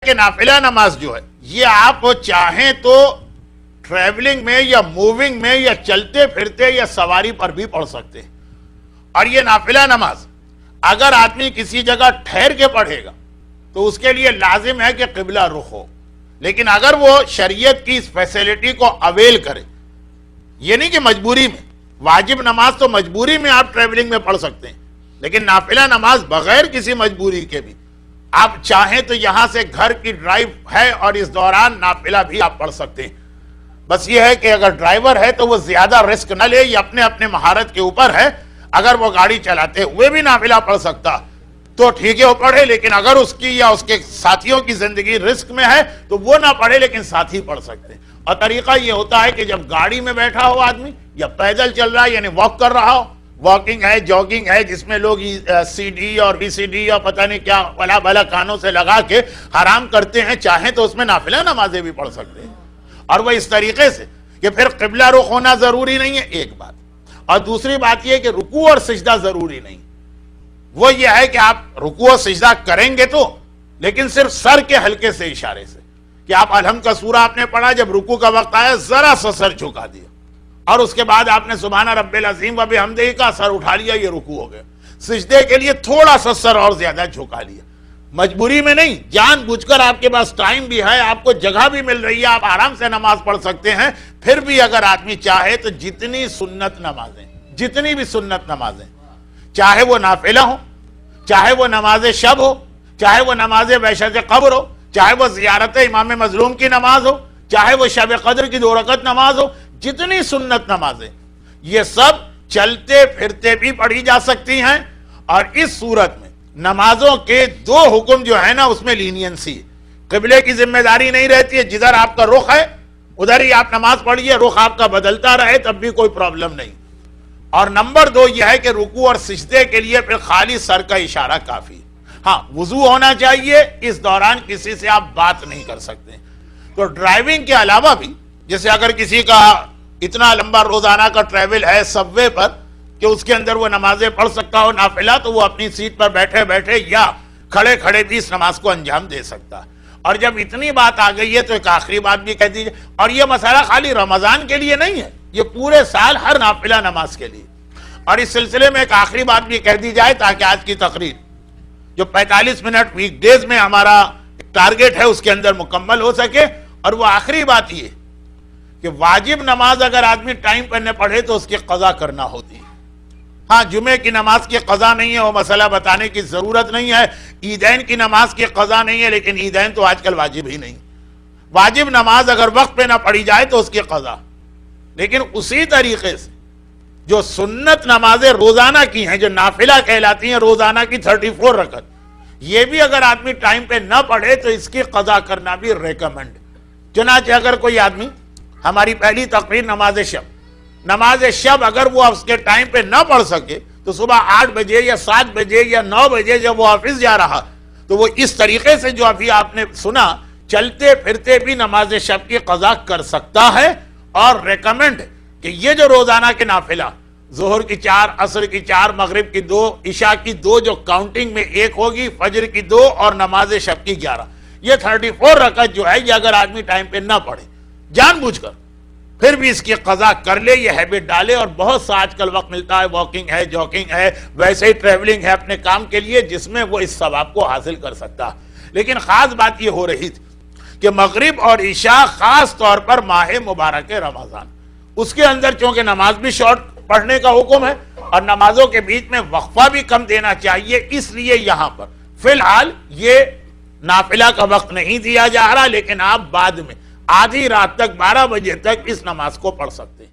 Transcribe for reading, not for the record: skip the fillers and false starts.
کہ نافلہ نماز جو ہے یہ آپ چاہیں تو ٹریولنگ میں یا موونگ میں یا چلتے پھرتے یا سواری پر بھی پڑھ سکتے ہیں. اور یہ نافلہ نماز اگر آدمی کسی جگہ ٹھہر کے پڑھے گا تو اس کے لیے لازم ہے کہ قبلہ رخ ہو. لیکن اگر وہ شریعت کی اس فیسلٹی کو اویل کرے، یہ نہیں کہ مجبوری میں، واجب نماز تو مجبوری میں آپ ٹریولنگ میں پڑھ سکتے ہیں، لیکن نافلہ نماز بغیر کسی مجبوری کے بھی آپ چاہیں تو یہاں سے گھر کی ڈرائیو ہے اور اس دوران نافلہ بھی آپ پڑھ سکتے ہیں. بس یہ ہے کہ اگر ڈرائیور ہے تو وہ زیادہ رسک نہ لے، یہ اپنے مہارت کے اوپر ہے. اگر وہ گاڑی چلاتے ہوئے بھی نافلہ پڑھ سکتا تو ٹھیک ہے وہ پڑھے، لیکن اگر اس کی یا اس کے ساتھیوں کی زندگی رسک میں ہے تو وہ نہ پڑھے، لیکن ساتھی پڑھ سکتے ہیں. اور طریقہ یہ ہوتا ہے کہ جب گاڑی میں بیٹھا ہو آدمی یا پیدل چل رہا ہے یعنی واک کر رہا ہو، واکنگ ہے، جاگنگ ہے، جس میں لوگ سی ڈی اور وی سی ڈی اور پتہ نہیں کیا بلا بلا کانوں سے لگا کے حرام کرتے ہیں، چاہیں تو اس میں نافلہ نمازیں بھی پڑھ سکتے ہیں. اور وہ اس طریقے سے کہ پھر قبلہ رخ ہونا ضروری نہیں ہے، ایک بات. اور دوسری بات یہ کہ رکوع اور سجدہ ضروری نہیں. وہ یہ ہے کہ آپ رکوع و سجدہ کریں گے تو، لیکن صرف سر کے ہلکے سے اشارے سے، کہ آپ الحمد کا سورہ آپ نے پڑھا، جب رکوع کا وقت آیا ذرا سا سر جھکا دیا اور اس کے بعد آپ نے سبحان رب العظیم و بحمدہ کا سر اٹھا لیا، یہ رکوع ہو گیا. سجدے کے لیے تھوڑا سا سر اور زیادہ جھکا لیا، مجبوری میں نہیں، جان بوجھ کر. آپ کے پاس ٹائم بھی ہے، آپ کو جگہ بھی مل رہی ہے، آپ آرام سے نماز پڑھ سکتے ہیں. پھر بھی اگر آدمی چاہے تو جتنی سنت نمازیں، جتنی بھی سنت نمازیں، چاہے وہ نافلہ ہو، چاہے وہ نماز شب ہو، چاہے وہ نماز بیشت قبر ہو، چاہے وہ زیارت امام مظلوم کی نماز ہو، چاہے وہ شب قدر کی 2 رکعت نماز ہو، جتنی سنت نمازیں یہ سب چلتے پھرتے بھی پڑھی جا سکتی ہیں. اور اس صورت میں نمازوں کے 2 حکم جو ہے نا اس میں لینینسی، قبلے کی ذمہ داری نہیں رہتی ہے، جدھر آپ کا رخ ہے ادھر ہی آپ نماز پڑھیے، رخ آپ کا بدلتا رہے تب بھی کوئی پرابلم نہیں. اور نمبر 2 یہ ہے کہ رکوع اور سجدے کے لیے پھر خالی سر کا اشارہ کافی. ہاں وضو ہونا چاہیے، اس دوران کسی سے آپ بات نہیں کر سکتے. تو ڈرائیونگ کے علاوہ بھی، جیسے اگر کسی کا اتنا لمبا روزانہ کا ٹریول ہے سب وے پر کہ اس کے اندر وہ نمازیں پڑھ سکتا ہو نافلہ، تو وہ اپنی سیٹ پر بیٹھے بیٹھے یا کھڑے کھڑے بھی اس نماز کو انجام دے سکتا. اور جب اتنی بات آ گئی ہے تو ایک آخری بات بھی کہہ دیجیے، اور یہ مسئلہ خالی رمضان کے لیے نہیں ہے، یہ پورے سال ہر نافلہ نماز کے لیے. اور اس سلسلے میں ایک آخری بات بھی کہہ دی جائے تاکہ آج کی تقریر جو 45 منٹ ویک ڈیز میں ہمارا ٹارگٹ ہے اس کے اندر مکمل ہو سکے. اور وہ آخری بات یہ کہ واجب نماز اگر آدمی ٹائم پر نہ پڑھے تو اس کی قضا کرنا ہوتی ہے. ہاں جمعے کی نماز کی قضا نہیں ہے، وہ مسئلہ بتانے کی ضرورت نہیں ہے. عیدین کی نماز کی قضا نہیں ہے، لیکن عیدین تو آج کل واجب ہی نہیں. واجب نماز اگر وقت پہ نہ پڑھی جائے تو اس کی قضا. لیکن اسی طریقے سے جو سنت نمازیں روزانہ کی ہیں، جو نافلہ کہلاتی ہیں روزانہ کی 34 رکعت، یہ بھی اگر آدمی ٹائم پہ نہ پڑھے تو اس کی قضا کرنا بھی ریکمنڈ. چنانچہ اگر کوئی آدمی، ہماری پہلی تقریر نماز شب اگر وہ اس کے ٹائم پہ نہ پڑھ سکے تو صبح 8 بجے یا 7 بجے یا 9 بجے جب وہ آفس جا رہا تو وہ اس طریقے سے جو ابھی آپ نے سنا چلتے پھرتے بھی نماز شب کی قضا کر سکتا ہے. اور ریکمنڈ کہ یہ جو روزانہ کے نافلہ ظہر کی 4، عصر کی 4، مغرب کی 2، عشاء کی 2 جو کاؤنٹنگ میں 1 ہوگی، فجر کی 2 اور نماز شب کی 11، یہ 34 رکعت جو ہے یہ اگر آدمی ٹائم پہ نہ پڑھے جان بوجھ کر پھر بھی اس کی قضا کر لے، یہ ہیبٹ ڈالے. اور بہت سا آج کل وقت ملتا ہے، واکنگ ہے، جاگنگ ہے، ویسے ہی ٹریولنگ ہے اپنے کام کے لیے، جس میں وہ اس ثواب کو حاصل کر سکتا. لیکن خاص بات یہ ہو رہی تھی کہ مغرب اور عشاء خاص طور پر ماہ مبارک رمضان، اس کے اندر چونکہ نماز بھی شارٹ پڑھنے کا حکم ہے اور نمازوں کے بیچ میں وقفہ بھی کم دینا چاہیے، اس لیے یہاں پر فی الحال یہ نافلہ کا وقت نہیں دیا جا رہا، لیکن آپ بعد میں آدھی رات تک 12 بجے تک اس نماز کو پڑھ سکتے ہیں.